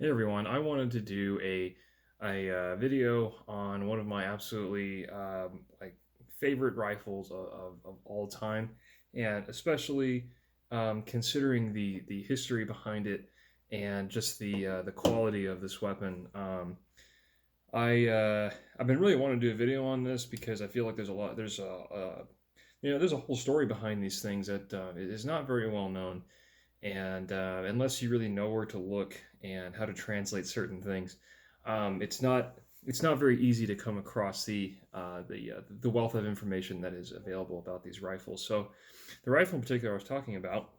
Hey everyone, I wanted to do a video on one of my absolutely favorite rifles of all time, and especially considering the history behind it and just the quality of this weapon. I've been really wanting to do a video on this because I feel like there's a whole story behind these things that is not very well known, and unless you really know where to look and how to translate certain things, it's not very easy to come across the wealth of information that is available about these rifles. So, the rifle in particular I was talking about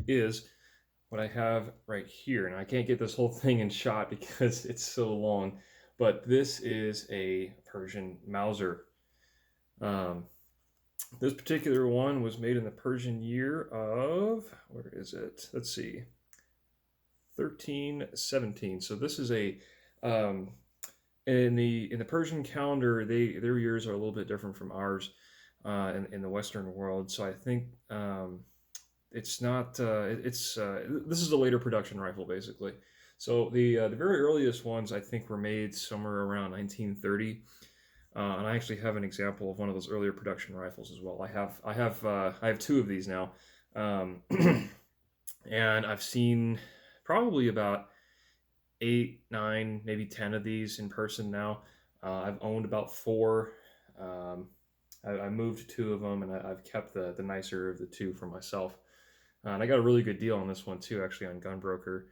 is what I have right here, and I can't get this whole thing in shot because it's so long. But this is a Persian Mauser. Um, this particular one was made in the Persian year of, where is it? Let's see, 1317. So this is a um, in the Persian calendar, their years are a little bit different from ours in the Western world. So I think it's not this is a later production rifle basically. So the very earliest ones I think were made somewhere around 1930. And I actually have an example of one of those earlier production rifles as well. I have two of these now, um, and I've seen probably about 8, 9, maybe 10 of these in person now. I've owned about four. Um, I moved two of them, and I've kept the nicer of the two for myself. And I got a really good deal on this one too, actually on Gunbroker.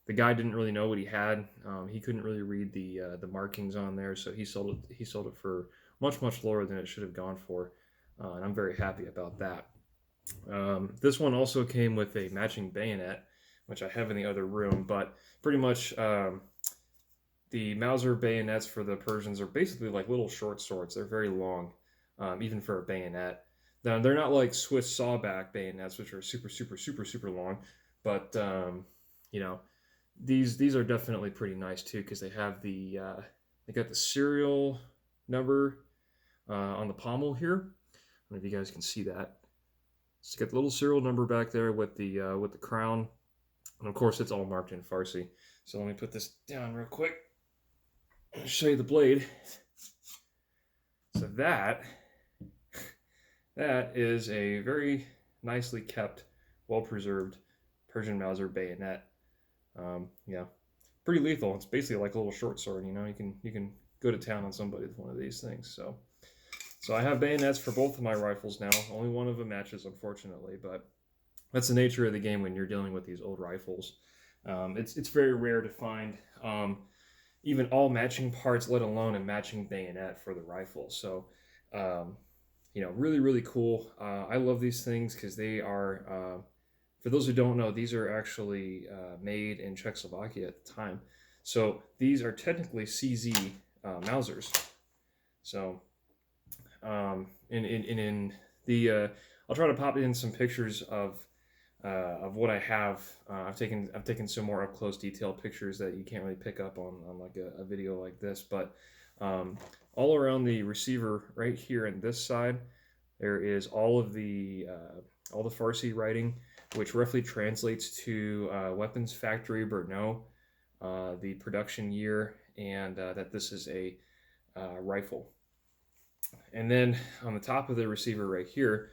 The guy didn't really know what he had. He couldn't really read the markings on there, so he sold it. He sold it for much lower than it should have gone for, and I'm very happy about that. This one also came with a matching bayonet, which I have in the other room. But pretty much the Mauser bayonets for the Persians are basically like little short swords. They're very long, even for a bayonet. Now, they're not like Swiss sawback bayonets, which are super long. But you know, these are definitely pretty nice too because they got the serial number on the pommel here. I don't know if you guys can see that. It's got the little serial number back there with the crown, and of course it's all marked in Farsi. So let me put this down real quick and show you the blade. So that is a very nicely kept, well preserved Persian Mauser bayonet. Yeah, pretty lethal. It's basically like a little short sword. You can go to town on somebody with one of these things. So I have bayonets for both of my rifles now. Only one of them matches, unfortunately, but that's the nature of the game when you're dealing with these old rifles. It's very rare to find even all matching parts, let alone a matching bayonet for the rifle. So, really cool. I love these things because they are. For those who don't know, these are actually made in Czechslovakia at the time. So these are technically CZ Mausers. So in the I'll try to pop in some pictures of what I have. I've taken some more up close detailed pictures that you can't really pick up on like a video like this. But all around the receiver, right here on this side, there is all the Farsi writing, which roughly translates to weapons factory Brno, the production year, and that this is a rifle. And then on the top of the receiver right here,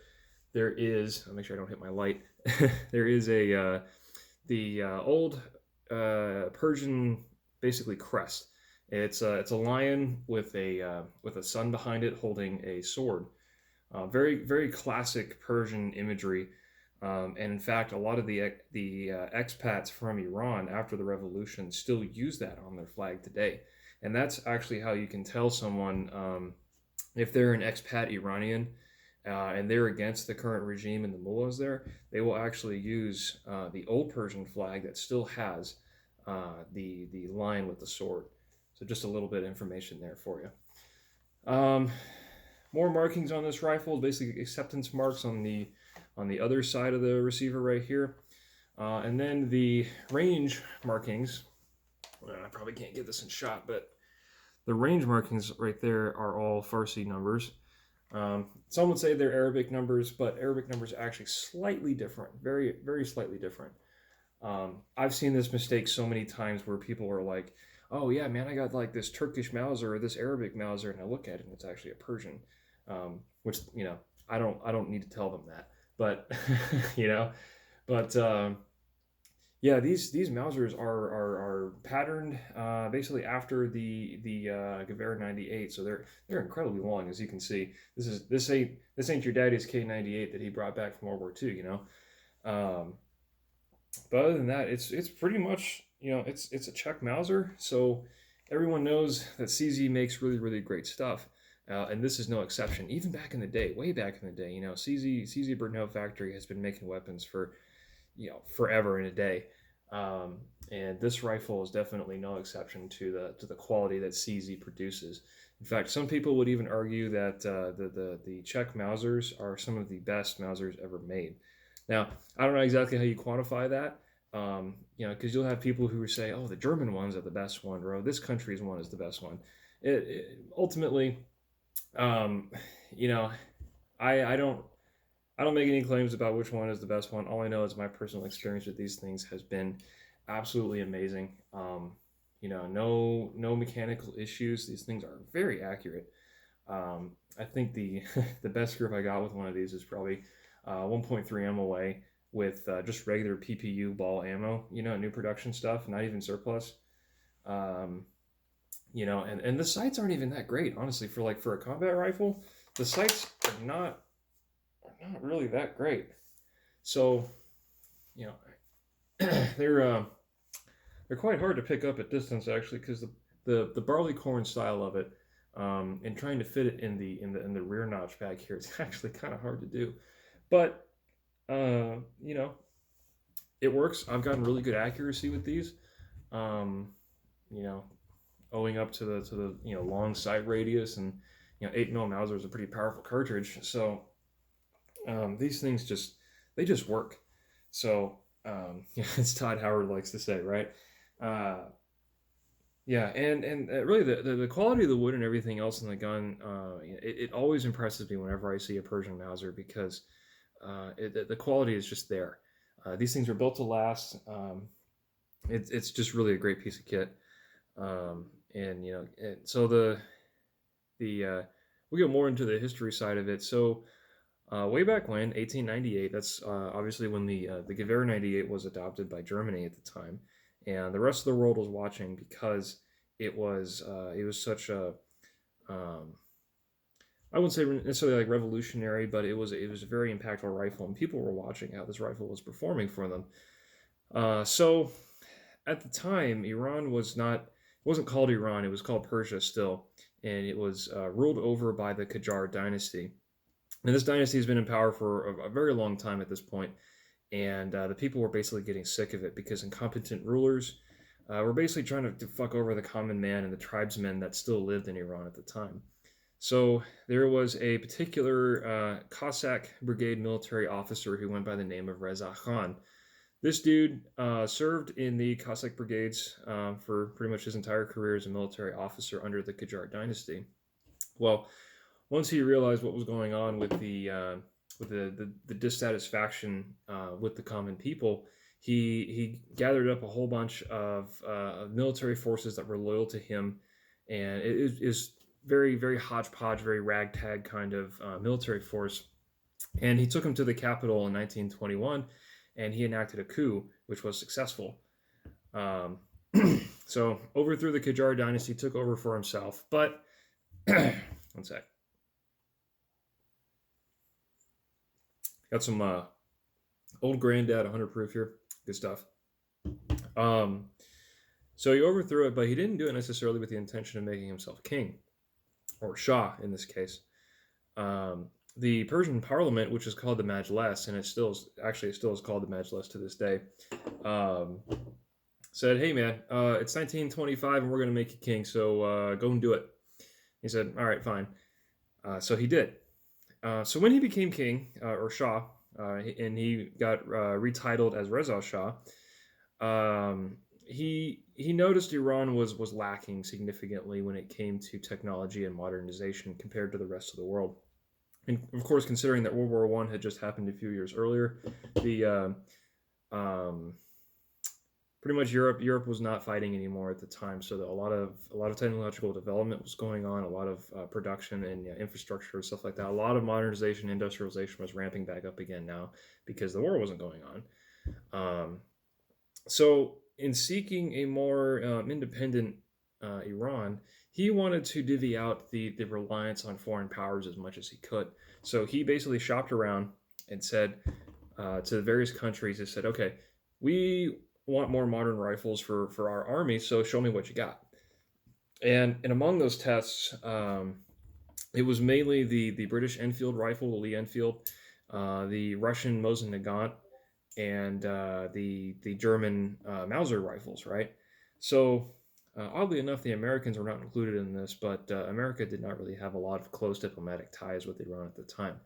there is, I'll make sure I don't hit my light, there is the old Persian, basically, crest. It's a lion with a sun behind it holding a sword. Very classic Persian imagery. And in fact, a lot of the expats from Iran after the revolution still use that on their flag today. And that's actually how you can tell someone if they're an expat Iranian and they're against the current regime and the mullahs there. They will actually use the old Persian flag that still has the lion with the sword. So just a little bit of information there for you. More markings on this rifle, basically acceptance marks on the other side of the receiver right here. And then the range markings, I probably can't get this in shot, but the range markings right there are all Farsi numbers. Some would say they're Arabic numbers, but Arabic numbers are actually slightly different, very slightly different. I've seen this mistake so many times where people are like, "Oh yeah, man, I got like this Turkish Mauser or this Arabic Mauser," and I look at it and it's actually a Persian, which I don't need to tell them that, but you know, but yeah, these Mausers are patterned basically after the Gewehr 98, so they're incredibly long, as you can see. This ain't your daddy's K98 that he brought back from World War II, you know. Um, but other than that, it's pretty much, it's a Czech Mauser, so everyone knows that CZ makes really really great stuff, and this is no exception. Even back in the day, way back in the day, CZ Brno factory has been making weapons for forever and a day. And this rifle is definitely no exception to the quality that CZ produces. In fact, some people would even argue that the Czech Mausers are some of the best Mausers ever made. Now, I don't know exactly how you quantify that, because you'll have people who say, "Oh, the German ones are the best one," or "Oh, this country's one is the best one." Ultimately, um, you know, I don't make any claims about which one is the best one. All I know is my personal experience with these things has been absolutely amazing. No mechanical issues. These things are very accurate. I think the the best grip I got with one of these is probably 1.3 MOA with just regular PPU ball ammo. New production stuff, not even surplus. Um, and the sights aren't even that great, honestly. For a combat rifle, the sights are not really that great. So, you know, they're quite hard to pick up at distance actually, because the barleycorn style of it, and trying to fit it in the rear notch back here, it's actually kind of hard to do. But uh, you know, it works. I've gotten really good accuracy with these. Um, you know, owing up to the long sight radius, and 8 mm Mauser is a pretty powerful cartridge. So these things just work. So as Todd Howard likes to say, right? Uh, yeah, and really the quality of the wood and everything else in the gun, it always impresses me whenever I see a Persian Mauser, because the quality is just there. These things are built to last. It's just really a great piece of kit. And so the we'll get more into the history side of it. So way back when, 1898, that's obviously when the Gewehr 98 was adopted by Germany at the time, and the rest of the world was watching, because it was such a um, I wouldn't say necessarily like revolutionary, but it was a very impactful rifle, and people were watching how this rifle was performing for them. So at the time, Iran wasn't called Iran; it was called Persia still, and it was ruled over by the Qajar dynasty. And this dynasty has been in power for a very long time at this point, and the people were basically getting sick of it, because incompetent rulers were basically trying to fuck over the common man and the tribesmen that still lived in Iran at the time. So there was a particular Cossack brigade military officer who went by the name of Reza Khan. This dude served in the Cossack brigades for pretty much his entire career as a military officer under the Qajar dynasty. Well, once he realized what was going on with the dissatisfaction with the common people, he gathered up a whole bunch of military forces that were loyal to him, and it is very very hodgepodge, very ragtag kind of military force. And he took them to the capital in 1921, and he enacted a coup, which was successful. Um, so overthrew the Qajar dynasty, took over for himself. But one sec. Got some old granddad 100 proof here. Good stuff. Um, so he overthrew it, but he didn't do it necessarily with the intention of making himself king, or Shah in this case. The Persian parliament, which is called the Majlis, and it still is called the Majlis to this day, um, said, "Hey man, it's 1925 and we're going to make you king, so go and do it." He said, "All right, fine." So he did. So when he became king, or Shah, and he got retitled as Reza Shah, he noticed Iran was lacking significantly when it came to technology and modernization compared to the rest of the world. And of course, considering that World War I had just happened a few years earlier, the pretty much Europe was not fighting anymore at the time, so a lot of technological development was going on, a lot of production and infrastructure stuff like that. A lot of modernization, industrialization was ramping back up again now because the war wasn't going on. So in seeking a more independent Iran, he wanted to divvy out the reliance on foreign powers as much as he could. So he basically shopped around and said to the various countries, he said, okay, we want more modern rifles for our army, so show me what you got. And among those tests, it was mainly the British Enfield rifle, the Lee Enfield, the Russian Mosin-Nagant, and the German Mauser rifles, right? So oddly enough, the Americans were not included in this, but America did not really have a lot of close diplomatic ties with Iran at the time.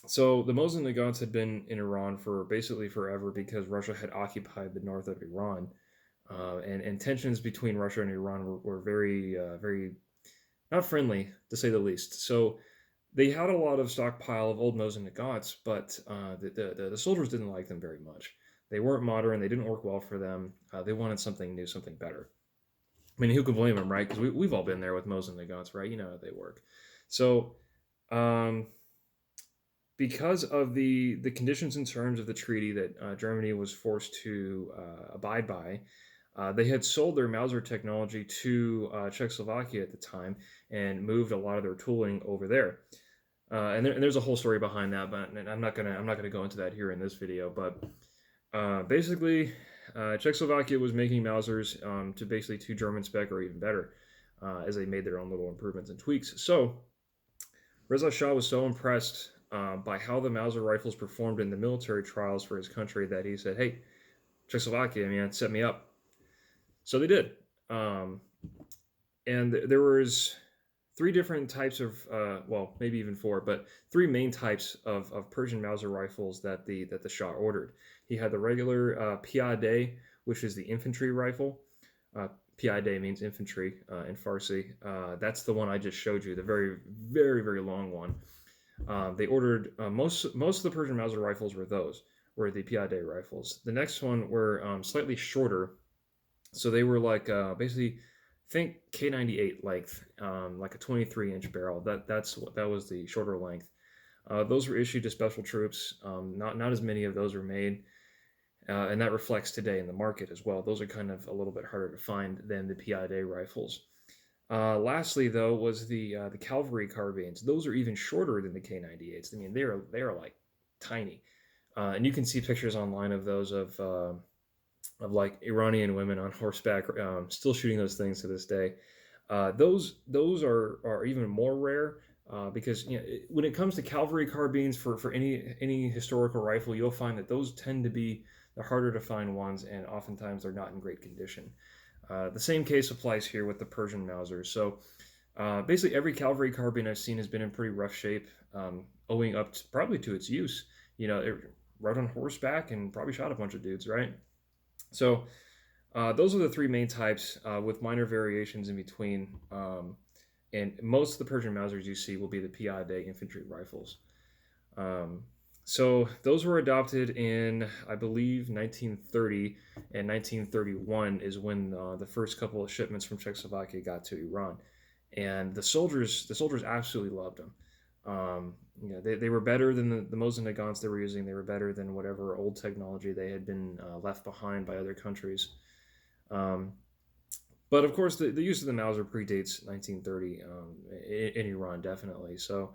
So the Mosin-Nagants had been in Iran for basically forever because Russia had occupied the north of Iran, and tensions between Russia and Iran were very, very not friendly to say the least. So they had a lot of stockpile of old Mosin-Nagants, but the soldiers didn't like them very much. They weren't modern. They didn't work well for them. They wanted something new, something better. I mean, who can blame them, right? Because we've all been there with Mosin-Nagants, right? You know how they work. So because of the conditions and terms of the treaty that Germany was forced to abide by, they had sold their Mauser technology to Czechslovakia at the time and moved a lot of their tooling over there. And there's a whole story behind that, but I'm not gonna go into that here in this video. But basically, Czechslovakia was making Mausers to basically to German spec or even better, as they made their own little improvements and tweaks. So Reza Shah was so impressed by how the Mauser rifles performed in the military trials for his country that he said, "Hey, Czechslovakia, man, set me up." So they did, and there was three different types of, well, maybe even four, but three main types of Persian Mauser rifles that the Shah ordered. He had the regular Piadeh, which is the infantry rifle. Piadeh means infantry in Farsi. That's the one I just showed you, the very, very, very long one. They ordered most of the Persian Mauser rifles were the Piadeh rifles. The next one were slightly shorter, so they were like basically think K98 length, like a 23-inch barrel. That was the shorter length. Those were issued to special troops. Not as many of those were made, and that reflects today in the market as well. Those are kind of a little bit harder to find than the Piadeh rifles. Lastly, though, was the cavalry carbines. Those are even shorter than the K98s. I mean, they're like tiny, and you can see pictures online of those of like Iranian women on horseback still shooting those things to this day. Those are even more rare because when it comes to cavalry carbines for any historical rifle, you'll find that those tend to be the harder to find ones, and oftentimes they're not in great condition. The same case applies here with the Persian Mauser. So basically every cavalry carbine I've seen has been in pretty rough shape, owing up probably to its use. It rode on horseback and probably shot a bunch of dudes, right? So those are the three main types with minor variations in between. And most of the Persian Mausers you see will be the Piadeh infantry rifles. So those were adopted in, I believe, 1930 and 1931 is when the first couple of shipments from Czechoslovakia got to Iran, and the soldiers absolutely loved them. They were better than the Mosin-Nagants they were using. They were better than whatever old technology they had been left behind by other countries. But of course, the use of the Mauser predates 1930 in Iran, definitely. So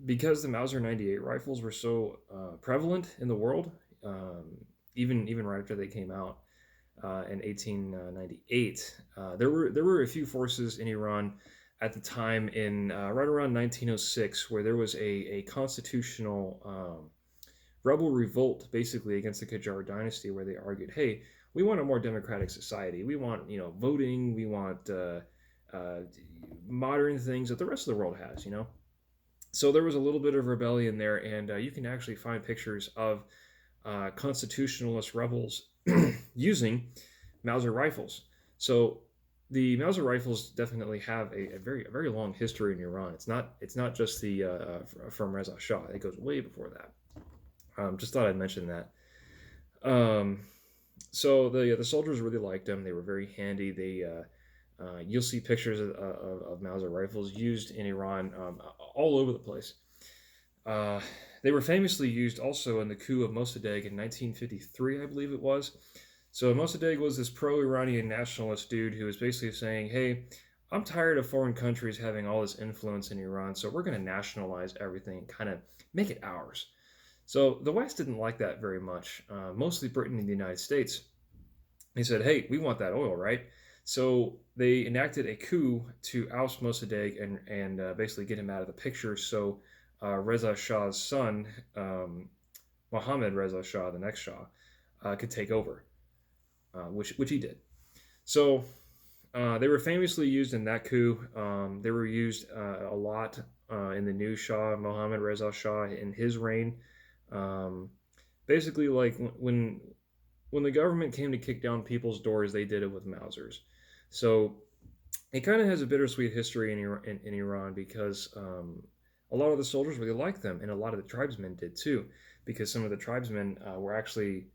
because the Mauser 98 rifles were so prevalent in the world, even right after they came out in 1898, there were a few forces in Iran at the time in right around 1906 where there was a constitutional rebel revolt basically against the Qajar dynasty, where they argued, hey, we want a more democratic society. We want voting. We want modern things that the rest of the world has. So there was a little bit of rebellion there, and you can actually find pictures of constitutionalist rebels using Mauser rifles. So the Mauser rifles definitely have a very long history in Iran. It's not just the from Reza Shah. It goes way before that. Just thought I'd mention that. Um, so the soldiers really liked them. They were very handy. You'll see pictures of Mauser rifles used in Iran all over the place. Uh, they were famously used also in the coup of Mossadegh in 1953, I believe it was. So Mossadegh was this pro-Iranian nationalist dude who was basically saying, "Hey, I'm tired of foreign countries having all this influence in Iran, so we're going to nationalize everything and kind of make it ours." So the West didn't like that very much, mostly Britain and the United States. He said, "Hey, we want that oil, right?" So they enacted a coup to oust Mossadegh and basically get him out of the picture. So Reza Shah's son, Mohammed Reza Shah, the next Shah, could take over, which he did. So they were famously used in that coup. They were used a lot in the new Shah, Mohammed Reza Shah, in his reign. Um, Basically, like when the government came to kick down people's doors, they did it with Mausers. So it kind of has a bittersweet history in Iran because a lot of the soldiers really liked them, and a lot of the tribesmen did too, because some of the tribesmen were actually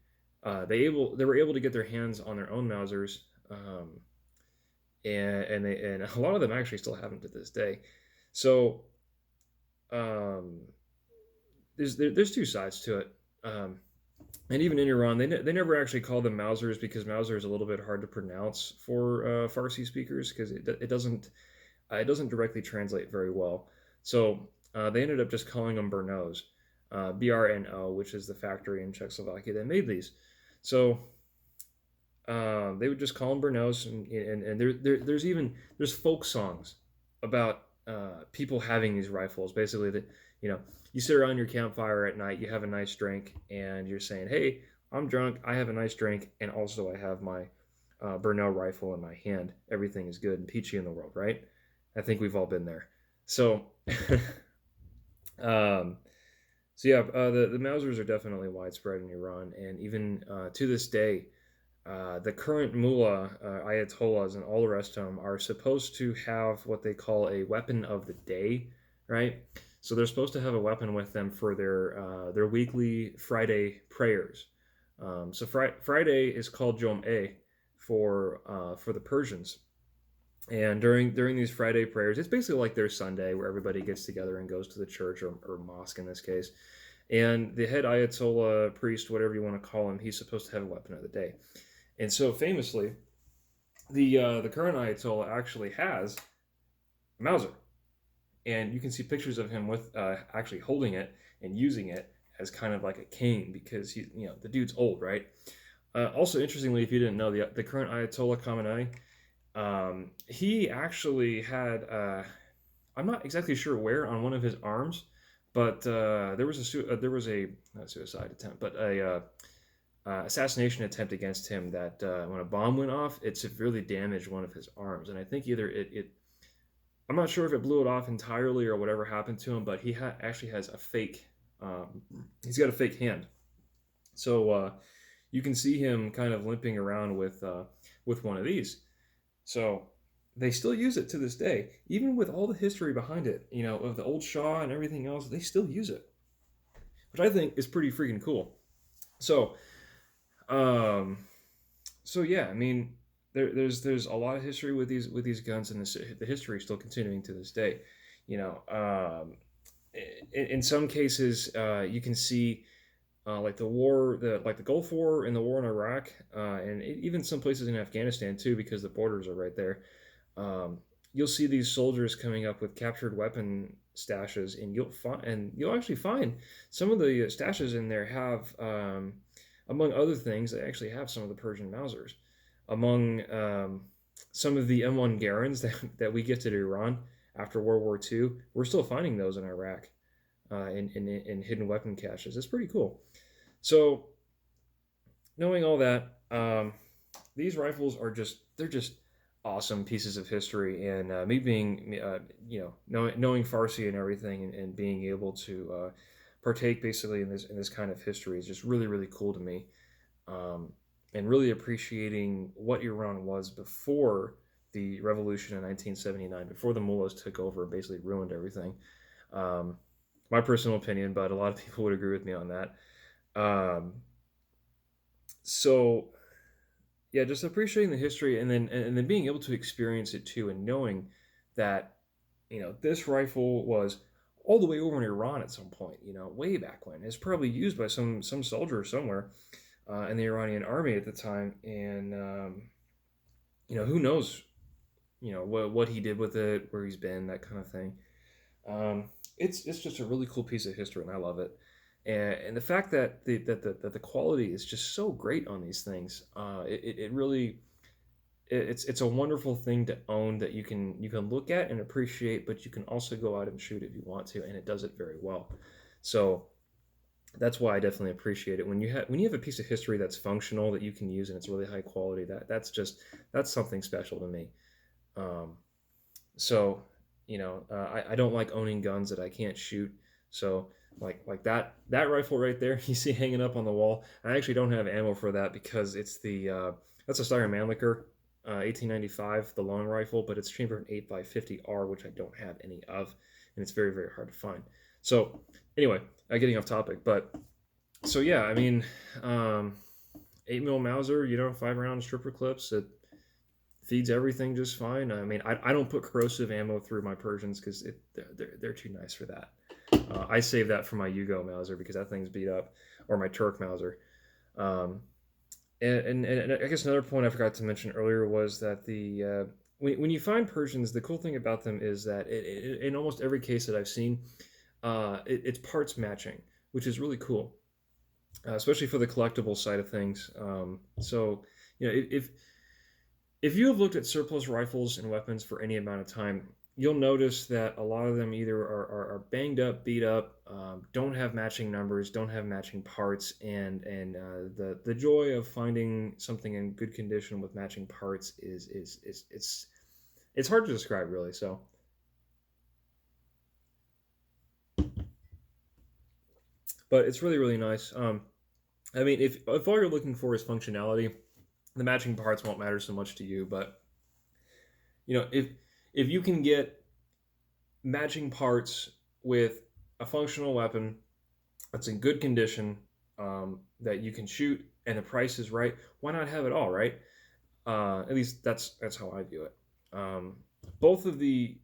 they were able to get their hands on their own Mausers, and a lot of them actually still have them to this day. So um, there's two sides to it. And even in Iran, they never actually call them Mausers because Mauser is a little bit hard to pronounce for Farsi speakers because it doesn't directly translate very well. So they ended up just calling them Brnos, Brno, which is the factory in Czechslovakia that made these. So they would just call them Brnos, and there's folk songs about people having these rifles. Basically, that you sit around your campfire at night, you have a nice drink, and you're saying, "Hey, I'm drunk. I have a nice drink, and also I have my Brno rifle in my hand. Everything is good and peachy in the world, right?" I think we've all been there. So, um, so yeah, the Mausers are definitely widespread in Iran, and even to this day, the current mullah, ayatollahs, and all the rest of them are supposed to have what they call a weapon of the day, right? So they're supposed to have a weapon with them for their weekly Friday prayers. So Friday is called Jomeh for the Persians, and during these Friday prayers, it's basically like their Sunday where everybody gets together and goes to the church or mosque in this case. And the head Ayatollah priest, whatever you want to call him, he's supposed to have a weapon of the day. And so famously, the current Ayatollah actually has a Mauser, and you can see pictures of him with actually holding it and using it as kind of like a cane because the dude's old, right? Also, interestingly, if you didn't know, the current Ayatollah Khamenei, he actually had I'm not exactly sure where on one of his arms, but there was a not suicide attempt, but a assassination attempt against him that when a bomb went off, it severely damaged one of his arms, and I think either it I'm not sure if it blew it off entirely or whatever happened to him, but he actually has a fake. He's got a fake hand, so you can see him kind of limping around with one of these. So they still use it to this day, even with all the history behind it. Of the old Shah and everything else, they still use it, which I think is pretty freaking cool. So, um, so yeah, I mean, there's a lot of history with these guns, and the history is still continuing to this day. You know, in some cases, you can see like the Gulf War and the war in Iraq, and even some places in Afghanistan too, because the borders are right there. You'll see these soldiers coming up with captured weapon stashes, and you'll actually find some of the stashes in there have, among other things, they actually have some of the Persian Mausers. Among some of the M1 Garands that we gifted to Iran after World War II, we're still finding those in Iraq in hidden weapon caches. It's pretty cool. So, knowing all that, these rifles they're just awesome pieces of history, and me being knowing Farsi and everything, and being able to partake basically in this kind of history is just really really cool to me, and really appreciating what Iran was before the revolution in 1979, before the mullahs took over and basically ruined everything. My personal opinion, but a lot of people would agree with me on that. Um, So yeah, just appreciating the history, and then being able to experience it too, and knowing that this rifle was all the way over in Iran at some point, way back when. It's probably used by some soldier somewhere in the Iranian army at the time, and who knows, what he did with it, where he's been, that kind of thing. It's just a really cool piece of history, and I love it. And the fact that the quality is just so great on these things, it really it's a wonderful thing to own, that you can look at and appreciate, but you can also go out and shoot if you want to, and it does it very well. So that's why I definitely appreciate it when you have a piece of history that's functional, that you can use, and it's really high quality. That's something special to me. Um, so I don't like owning guns that I can't shoot. So like that rifle right there you see hanging up on the wall, I actually don't have ammo for that, because it's the that's a Steyr Mannlicher 1895, the long rifle, but it's chambered in 8x50R, which I don't have any of, and it's very, very hard to find. So anyway, getting off topic, but so yeah, I mean, 8 mil Mauser, 5 round stripper clips. It feeds everything just fine. I mean, I don't put corrosive ammo through my Persians, because they're too nice for that. I save that for my Yugo Mauser, because that thing's beat up, or my Turk Mauser. Um, and I guess another point I forgot to mention earlier was that when you find Persians, the cool thing about them is that in almost every case that I've seen, it's parts matching, which is really cool, especially for the collectible side of things. So if you have looked at surplus rifles and weapons for any amount of time, you'll notice that a lot of them either are banged up, beat up, don't have matching numbers, don't have matching parts, and the joy of finding something in good condition with matching parts is it's hard to describe, really. So but it's really, really nice. I mean, if all you're looking for is functionality, the matching parts won't matter so much to you. But if you can get matching parts with a functional weapon that's in good condition, that you can shoot, and the price is right, why not have it all, right? At least that's how I view it. Both of the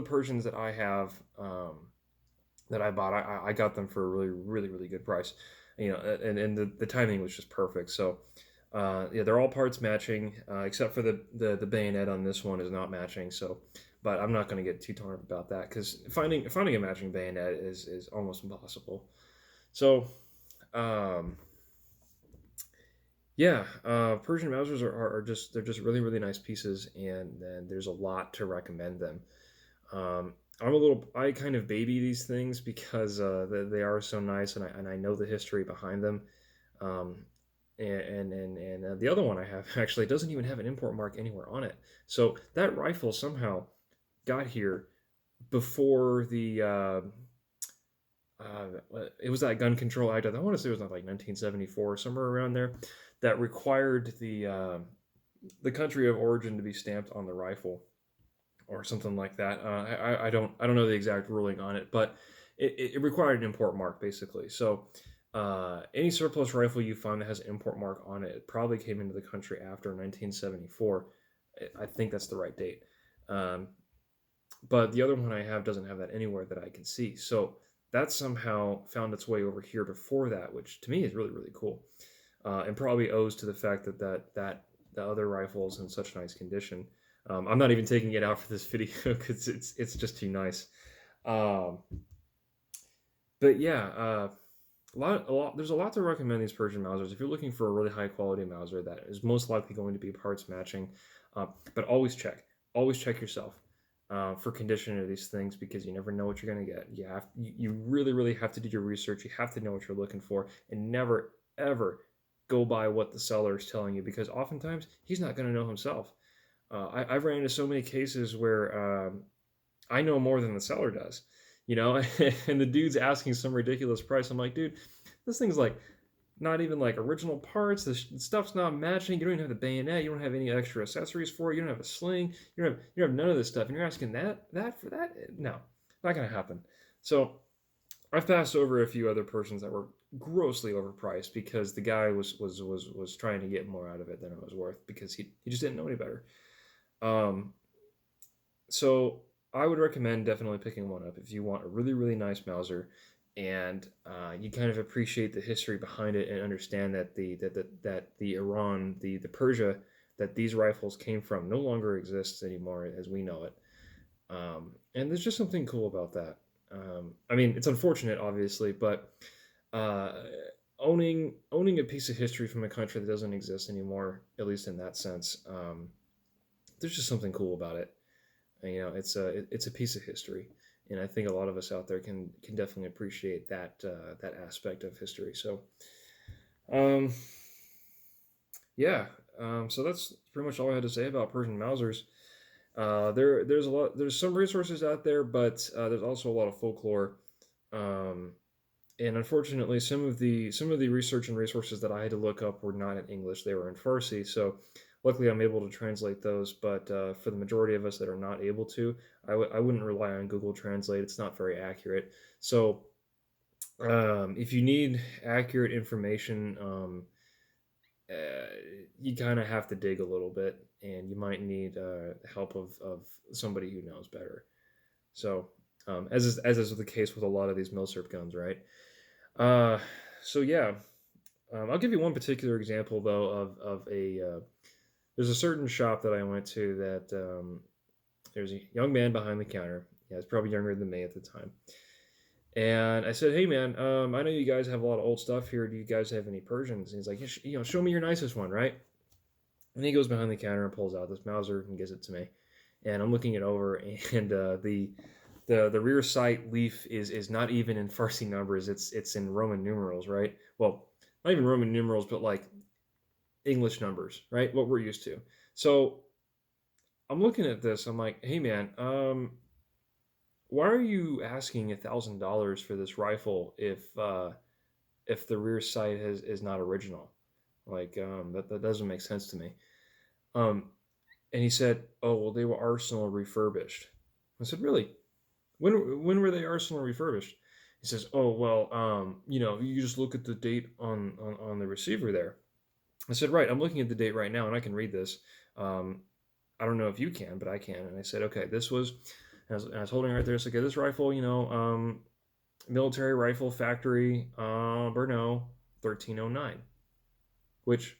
Persians that I have, that I bought, I got them for a really, really, really good price. And the timing was just perfect. So yeah, they're all parts matching, except for the bayonet on this one is not matching. So, but I'm not going to get too torn up about that, because finding a matching bayonet is almost impossible. So, yeah, Persian Mausers are just they're just really, really nice pieces, and then there's a lot to recommend them. Um, I kind of baby these things, because they are so nice, and I know the history behind them. Um, and the other one I have actually doesn't even have an import mark anywhere on it. So that rifle somehow got here before it was that gun control act. I want to say it was like 1974, somewhere around there, that required the country of origin to be stamped on the rifle, or something like that. I don't know the exact ruling on it, but it required an import mark, basically. So any surplus rifle you find that has an import mark on it, it probably came into the country after 1974. I think that's the right date. Um, but the other one I have doesn't have that anywhere that I can see. So that somehow found its way over here before that, which to me is really, really cool, and probably owes to the fact that the other rifle is in such nice condition. I'm not even taking it out for this video, because it's just too nice. Um, but yeah, there's a lot to recommend these Persian Mausers if you're looking for a really high quality Mauser that is most likely going to be parts matching. But always check yourself for condition of these things, because you never know what you're going to get. You really, really have to do your research. You have to know what you're looking for, and never ever go by what the seller is telling you, because oftentimes he's not going to know himself. I've ran into so many cases where I know more than the seller does, and the dude's asking some ridiculous price. I'm like, dude, this thing's like not even like original parts. The stuff's not matching. You don't even have the bayonet. You don't have any extra accessories for it. You don't have a sling. You don't have none of this stuff, and you're asking that for that? No, not gonna happen. So I've passed over a few other persons that were grossly overpriced because the guy was trying to get more out of it than it was worth because he just didn't know any better. Um, so I would recommend definitely picking one up if you want a really really nice Mauser, and you kind of appreciate the history behind it and understand that the Iran, the Persia that these rifles came from no longer exists anymore as we know it. And there's just something cool about that. I mean, it's unfortunate, obviously, but uh, owning a piece of history from a country that doesn't exist anymore, at least in that sense, there's just something cool about it. And, it's a piece of history, and I think a lot of us out there can definitely appreciate that aspect of history. So, um, yeah, so that's pretty much all I had to say about Persian Mausers. There's some resources out there, but there's also a lot of folklore. Um, and unfortunately, some of the research and resources that I had to look up were not in English; they were in Farsi. So, luckily, I'm able to translate those. But for the majority of us that are not able to, I wouldn't rely on Google Translate. It's not very accurate. So, if you need accurate information, uh, you kind of have to dig a little bit, and you might need help of somebody who knows better. So, as is the case with a lot of these milsurp guns, right? Uh, so yeah, I'll give you one particular example though of a there's a certain shop that I went to that there's a young man behind the counter. Yeah, he's probably younger than me at the time. And I said, "Hey man, I know you guys have a lot of old stuff here. Do you guys have any Persians?" And he's like, "Show me your nicest one, right?" And he goes behind the counter and pulls out this Mauser and gives it to me. And I'm looking it over, and the rear sight leaf is not even in Farsi numbers. It's in Roman numerals, right? Well, not even Roman numerals, but like English numbers, right? What we're used to. So I'm looking at this. I'm like, hey man, why are you asking $1,000 for this rifle if the rear sight is not original? Like that doesn't make sense to me. Um, and he said, oh well, they were Arsenal refurbished. I said, really? When were they Arsenal refurbished? He says, oh well, you just look at the date on the receiver there. I said, right, I'm looking at the date right now, and I can read this. Um, I don't know if you can, but I can. And I said, okay, this was, I was holding it right there. It's like, okay, this rifle, military rifle factory, Brno 1309, which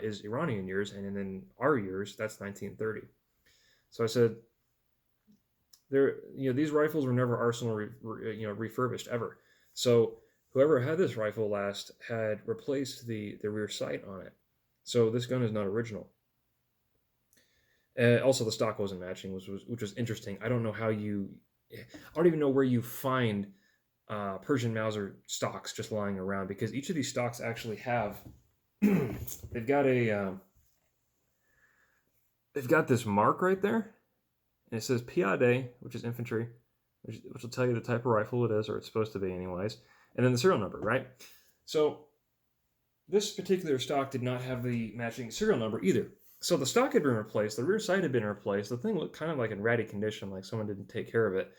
is Iranian years, and then our years, that's 1930. So I said, these rifles were never Arsenal, refurbished ever. So whoever had this rifle last had replaced the rear sight on it. So this gun is not original. Also, the stock wasn't matching, which was interesting. I don't know how I don't even know where you find Persian Mauser stocks just lying around, because each of these stocks actually have they've got this mark right there, and it says Piadeh, which is infantry, which will tell you the type of rifle it is, or it's supposed to be anyways, and then the serial number, right? So this particular stock did not have the matching serial number either. So the stock had been replaced, the rear sight had been replaced, the thing looked kind of like in ratty condition, like someone didn't take care of it,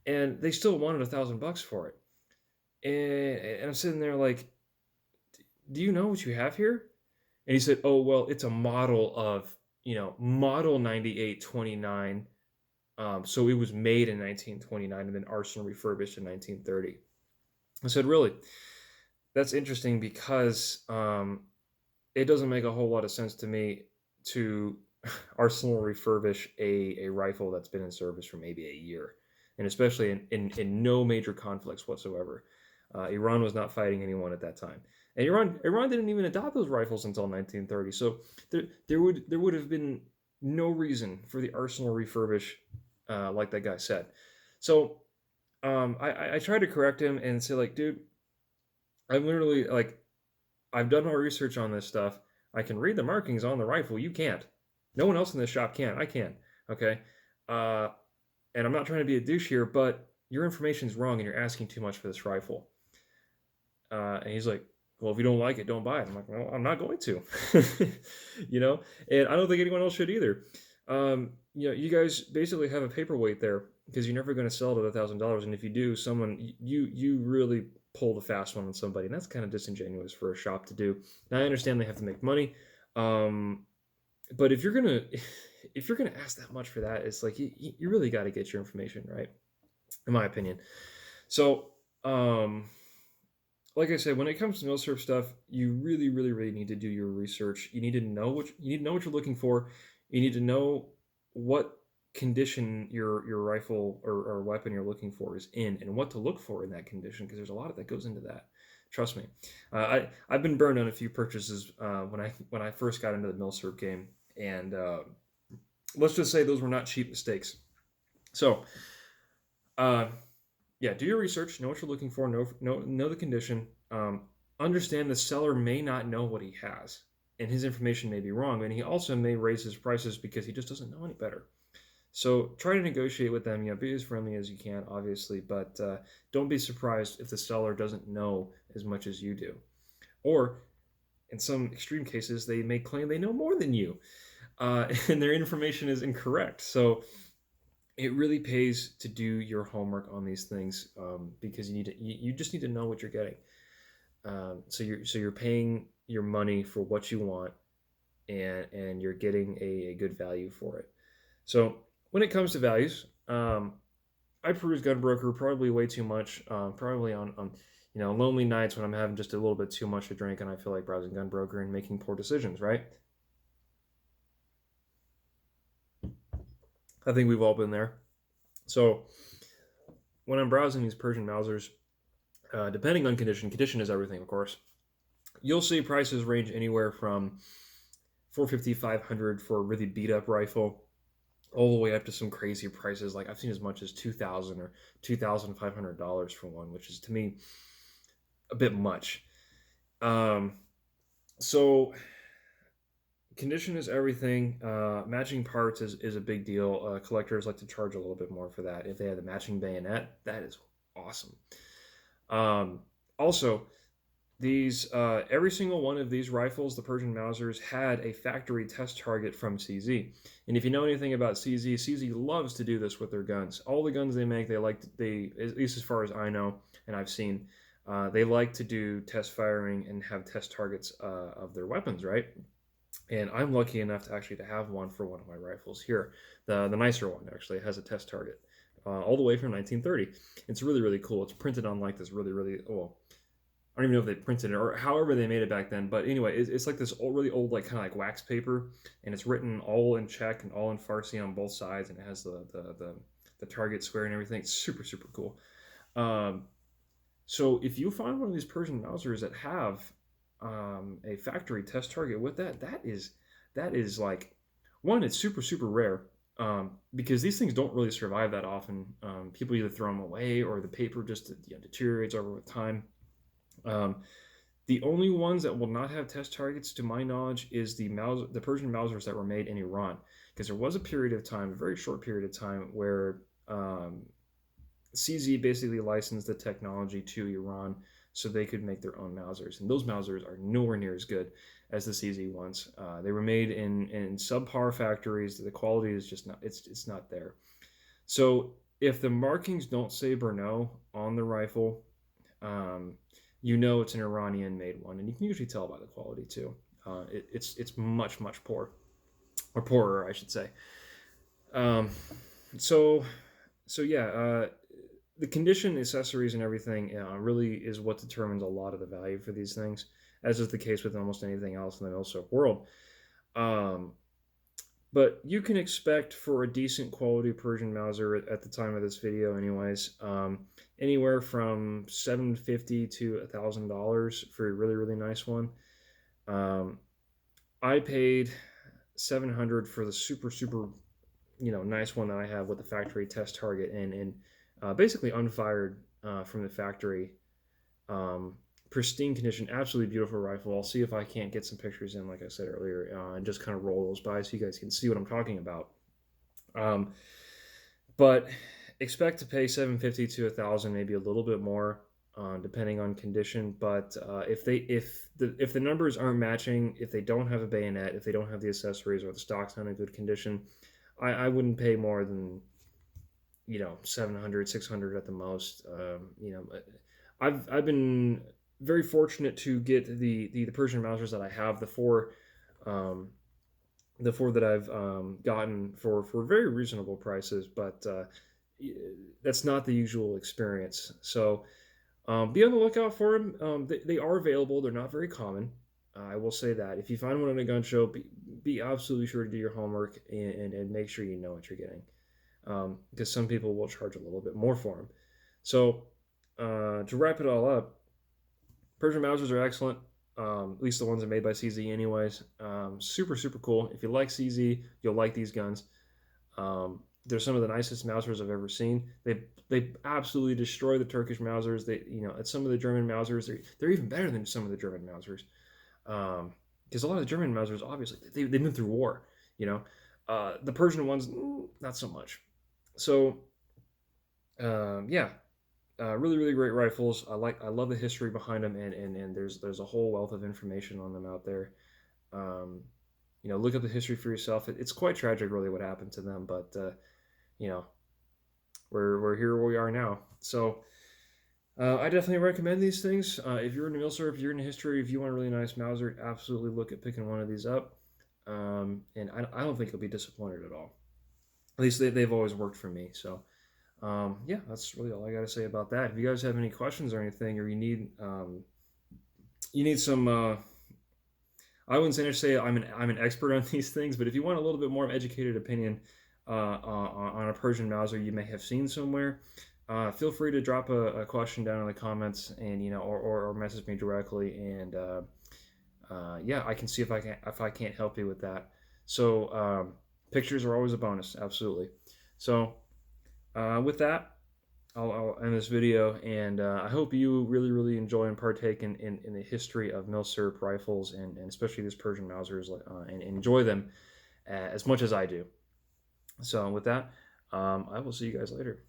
and they still wanted $1,000 for it. And I'm sitting there like, do you know what you have here? And he said, oh well, it's a model of model 9829. So it was made in 1929 and then Arsenal refurbished in 1930. I said, really? That's interesting, because it doesn't make a whole lot of sense to me to Arsenal refurbish a rifle that's been in service for maybe a year, and especially in no major conflicts whatsoever. Iran was not fighting anyone at that time, and Iran didn't even adopt those rifles until 1930. So there would have been no reason for the Arsenal refurbish, like that guy said. So I tried to correct him and say, like, dude, I'm literally like, I've done my research on this stuff. I can read the markings on the rifle. You can't. No one else in this shop can. I can. Okay. And I'm not trying to be a douche here, but your information's wrong and you're asking too much for this rifle. And he's like, well, if you don't like it, don't buy it. I'm like, well, I'm not going to. And I don't think anyone else should either. You guys basically have a paperweight there, because you're never going to sell it at $1,000. And if you do, someone, you really pulled a fast one on somebody, and that's kind of disingenuous for a shop to do. Now I understand they have to make money, but if you're gonna ask that much for that, it's like you really got to get your information right, in my opinion. So, like I said, when it comes to milsurf stuff, you really, really, really need to do your research. You need to know what you're looking for. You need to know what condition your rifle or weapon you're looking for is in, and what to look for in that condition, because there's a lot that goes into that. Trust me. I've been burned on a few purchases when I first got into the milsurf game, and let's just say those were not cheap mistakes. So, yeah, do your research, know what you're looking for, know the condition. Understand the seller may not know what he has, and his information may be wrong, and he also may raise his prices because he just doesn't know any better. So try to negotiate with them. Be as friendly as you can, obviously, but don't be surprised if the seller doesn't know as much as you do. Or, in some extreme cases, they may claim they know more than you, and their information is incorrect. So it really pays to do your homework on these things, because you just need to know what you're getting. So you're paying your money for what you want, and you're getting a good value for it. So when it comes to values, I peruse Gunbroker probably way too much. Probably on lonely nights when I'm having just a little bit too much to drink and I feel like browsing Gunbroker and making poor decisions, right? I think we've all been there. So when I'm browsing these Persian Mausers, depending on condition is everything, of course, you'll see prices range anywhere from $450, $500 for a really beat up rifle, all the way up to some crazy prices. Like I've seen as much as $2,000 or $2,500 for one, which is to me a bit much. So condition is everything. Matching parts is a big deal. Collectors like to charge a little bit more for that. If they have the matching bayonet, that is awesome. Also, these every single one of these rifles, the Persian Mausers, had a factory test target from CZ. And if you know anything about CZ loves to do this with their guns. All the guns they make, they at least as far as I know and I've seen, they like to do test firing and have test targets of their weapons, right? And I'm lucky enough to actually have one for one of my rifles here. The nicer one actually has a test target, all the way from 1930. It's really, really cool. It's printed on like this really, really I don't even know if they printed it or however they made it back then. But anyway, it's like this really old, like kind of like wax paper, and it's written all in Czech and all in Farsi on both sides, and it has the target square and everything. It's super, super cool. So if you find one of these Persian Mausers that have a factory test target with that is like, one, it's super, super rare, because these things don't really survive that often. People either throw them away or the paper just deteriorates over with time. The only ones that will not have test targets, to my knowledge, is the Persian Mausers that were made in Iran, because there was a period of time, a very short period of time, where CZ basically licensed the technology to Iran so they could make their own Mausers, and those Mausers are nowhere near as good as the CZ ones. They were made in subpar factories. The quality is just not it's not there. So if the markings don't say Brno on the rifle, it's an Iranian made one, and you can usually tell by the quality too. It's much poorer, I should say. So yeah, the condition, accessories, and everything really is what determines a lot of the value for these things, as is the case with almost anything else in the milsurf world. But you can expect for a decent quality Persian Mauser at the time of this video anyways, anywhere from $750 to $1,000 for a really, really nice one. I paid $700 for the super, super, nice one that I have with the factory test target and basically unfired from the factory. Pristine condition, absolutely beautiful rifle. I'll see if I can't get some pictures in, like I said earlier, and just kind of roll those by so you guys can see what I'm talking about. But expect to pay $750 to $1,000, maybe a little bit more, depending on condition. But if the numbers aren't matching, if they don't have a bayonet, if they don't have the accessories, or the stock's not in good condition, I wouldn't pay more than $700, $600 at the most. I've been very fortunate to get the Persian Mausers that I have, um, the four that I've gotten for very reasonable prices, but that's not the usual experience. So be on the lookout for them. They are available. They're not very common. I will say that. If you find one at a gun show, be absolutely sure to do your homework and make sure you know what you're getting. Because some people will charge a little bit more for them. So to wrap it all up, Persian Mausers are excellent. At least the ones that are made by CZ, anyways. Super, super cool. If you like CZ, you'll like these guns. They're some of the nicest Mausers I've ever seen. They absolutely destroy the Turkish Mausers. At some of the German Mausers, they're even better than some of the German Mausers. Because a lot of the German Mausers, obviously, they've been through war. The Persian ones, not so much. So, yeah, really, really great rifles. I love the history behind them, and there's a whole wealth of information on them out there. Um, look up the history for yourself. It's quite tragic, really, what happened to them, but you know, we're here where we are now. So I definitely recommend these things. If you're into Milser, if you're into history, if you want a really nice Mauser, absolutely look at picking one of these up. And I don't think you'll be disappointed at all. At least they've always worked for me. So yeah, that's really all I got to say about that. If you guys have any questions or anything, or you need some. I wouldn't say I'm an expert on these things, but if you want a little bit more educated opinion on a Persian Mauser you may have seen somewhere, feel free to drop a question down in the comments, and or message me directly, and yeah, I can see if I can't help you with that. So pictures are always a bonus, absolutely. So with that, I'll end this video, and I hope you really, really enjoy and partake in the history of Milsurp rifles, and especially these Persian Mausers, and enjoy them as much as I do. So with that, I will see you guys later.